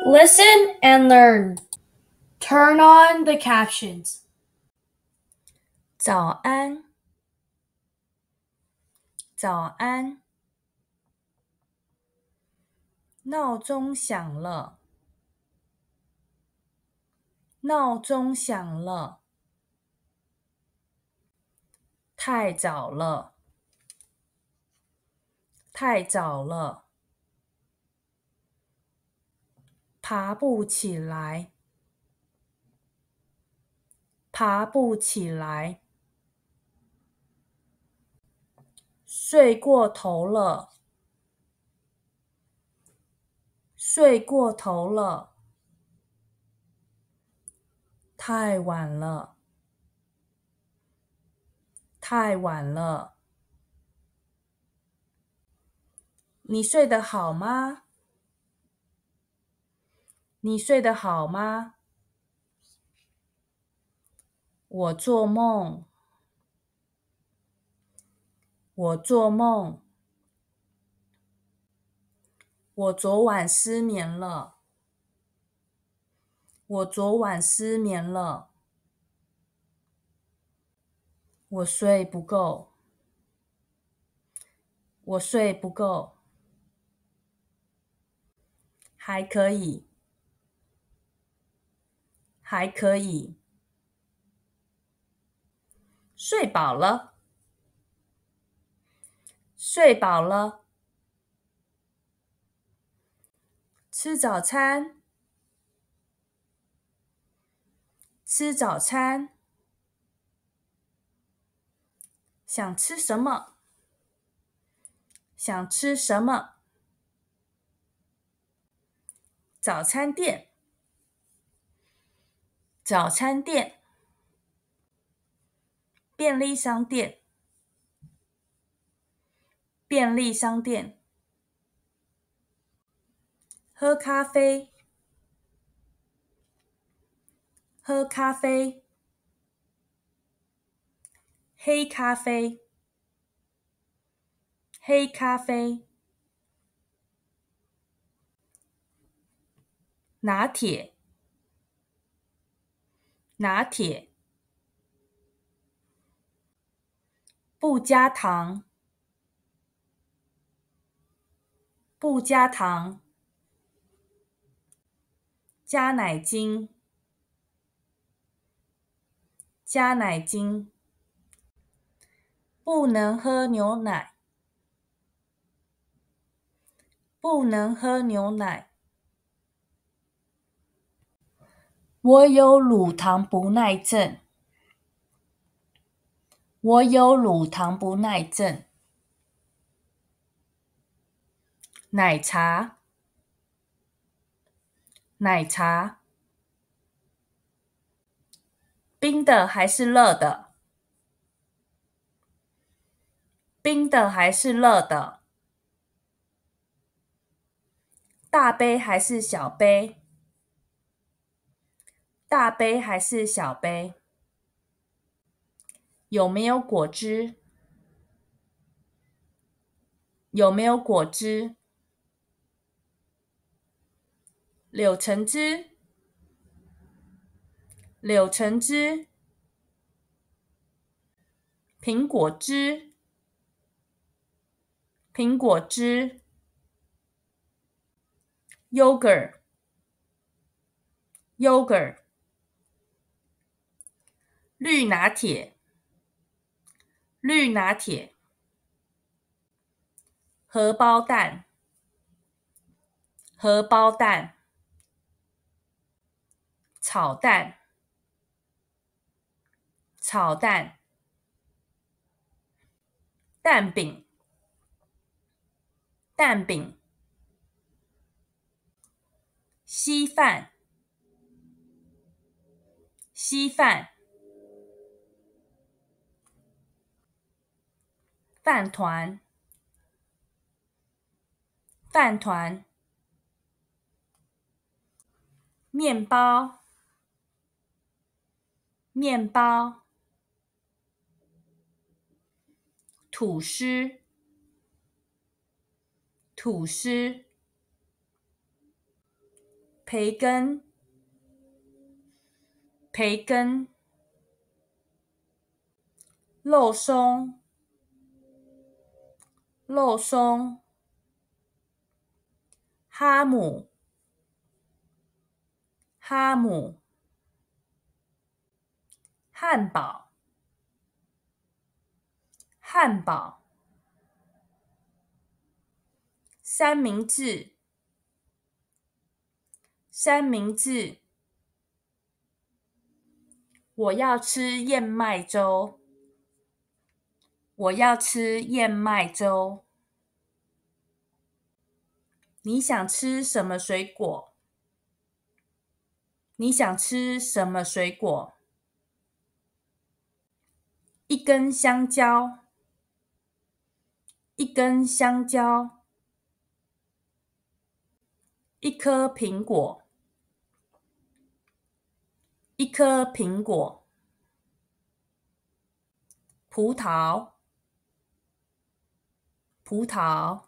Listen and learn. Turn on the captions. 早安，早安，闹钟响了，闹钟响了，太早了，太早了，爬不起来，爬不起来，睡过头了，睡过头了，太晚了，太晚了，你睡得好吗？你睡得好吗？我做梦，我做梦，我昨晚失眠了，我昨晚失眠了，我睡不够，我睡不够，还可以，还可以，睡饱了，睡饱了，吃早餐，吃早餐，想吃什么？想吃什么？早餐店，早餐店，便利商店，便利商店，喝咖啡，喝咖啡，黑咖啡，黑咖啡，拿铁，拿铁，不加糖，不加糖，加奶精，加奶精，不能喝牛奶，不能喝牛奶。我有乳糖不耐症，我有乳糖不耐症。奶茶，奶茶，冰的还是热的？冰的还是热的？大杯还是小杯？大杯还是小杯？有没有果汁？有没有果汁？柳橙汁，柳橙汁，苹果汁，苹果汁，yogurt，yogurt，绿拿铁，绿拿铁，荷包蛋，荷包蛋，炒蛋，炒蛋，蛋饼，蛋饼，稀饭，稀饭，饭团，饭团，面包，面包，吐司，吐司，培根，培根，肉松，肉松，哈姆，哈姆，汉堡，汉堡，三明治，三明治，我要吃燕麦粥，我要吃燕麦粥。你想吃什么水果？你想吃什么水果？一根香蕉，一根香蕉，一颗苹果，一颗苹果，葡萄，葡萄，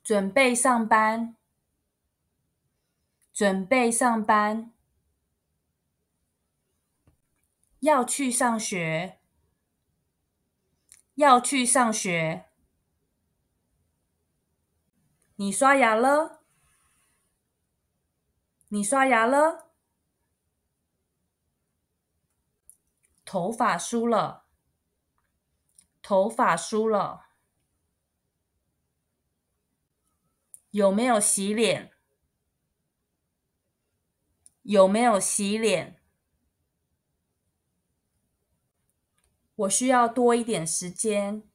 准备上班，准备上班，要去上学，要去上学。你刷牙了？你刷牙了？头发梳了，头发梳了。有没有洗脸？有没有洗脸？我需要多一点时间。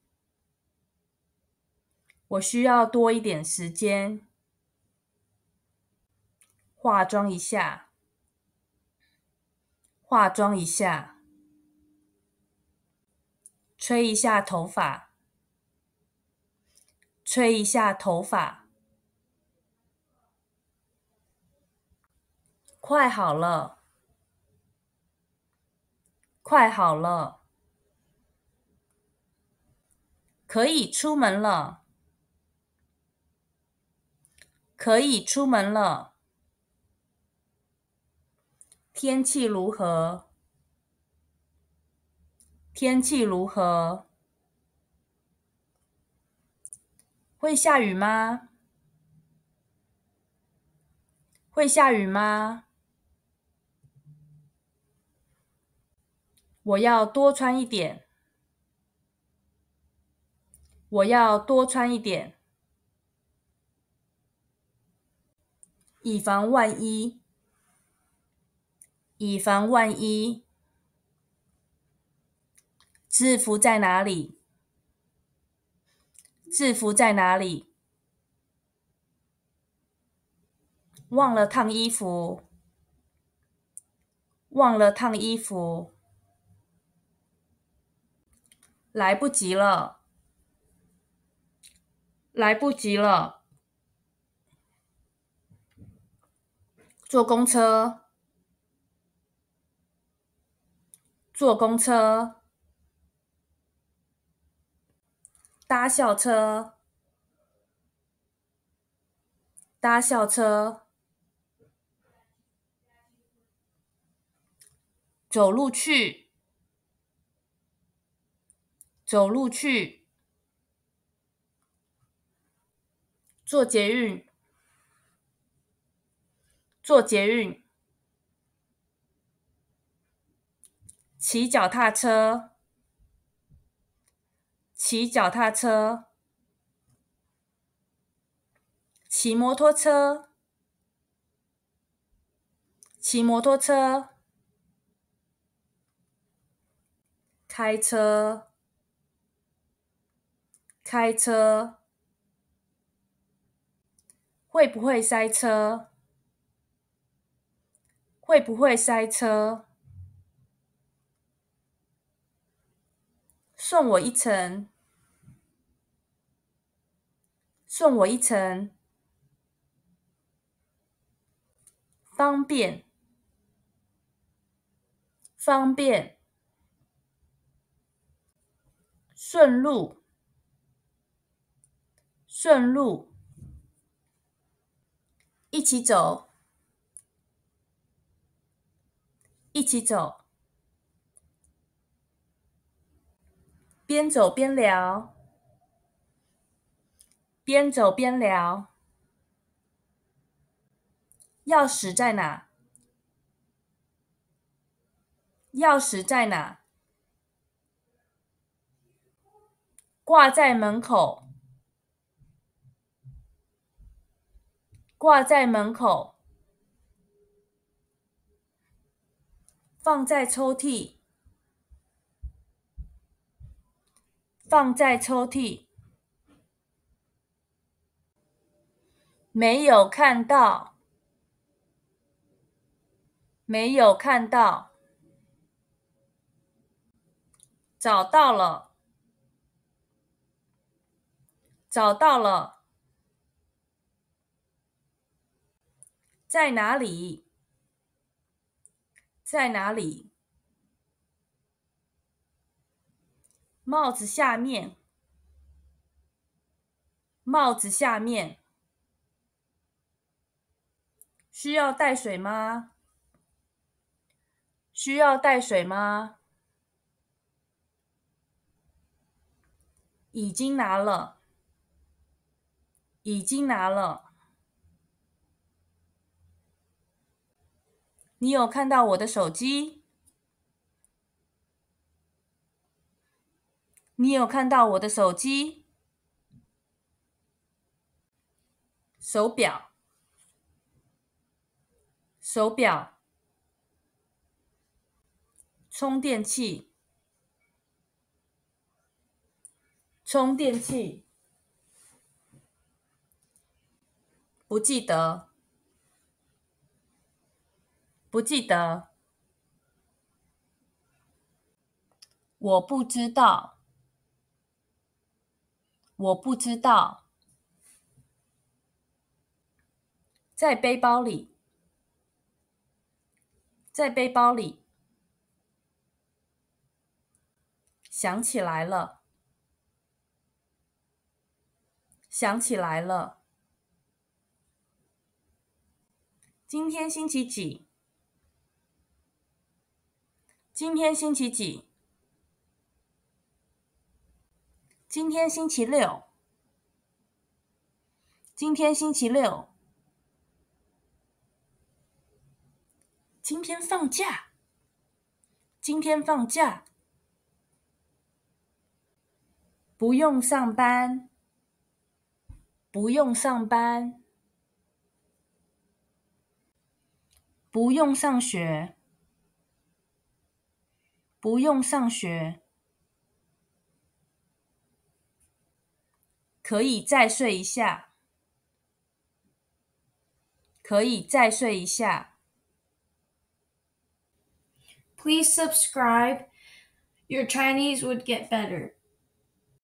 我需要多一点时间。化妆一下，化妆一下。吹一下头发，吹一下头发。快好了，快好了。可以出门了，可以出门了。天气如何？天气如何？会下雨吗？会下雨吗？我要多穿一点，我要多穿一点。以防万一，以防万一。制服在哪里？制服在哪里？忘了烫衣服，忘了烫衣服。来不及了，来不及了。坐公车，坐公车。搭校车，搭校车。走路去，走路去。坐捷运，坐捷运。骑脚踏车，骑脚踏车。骑摩托车，骑摩托车。开车，开车。会不会塞车？会不会塞车？送我一程，送我一程。方便，方便。顺路，顺路。一起走，一起走，边走边聊，边走边聊。钥匙在哪？钥匙在哪？挂在门口，挂在门口。放在抽屉，放在抽屉。没有看到，没有看到。找到了，找到了。在哪里？在哪里？帽子下面，帽子下面。需要带水吗？需要带水吗？已经拿了，已经拿了。你有看到我的手机？你有看到我的手机？手表，手表。充电器，充电器。不记得，不记得。我不知道，我不知道。在背包里，在背包里。想起来了，想起来了。今天星期几？今天星期几？今天星期六。今天星期六。今天放假。今天放假。不用上班，不用上班。不用上学，不用上学。可以再睡一下，可以再睡一下。Please subscribe. Your Chinese would get better.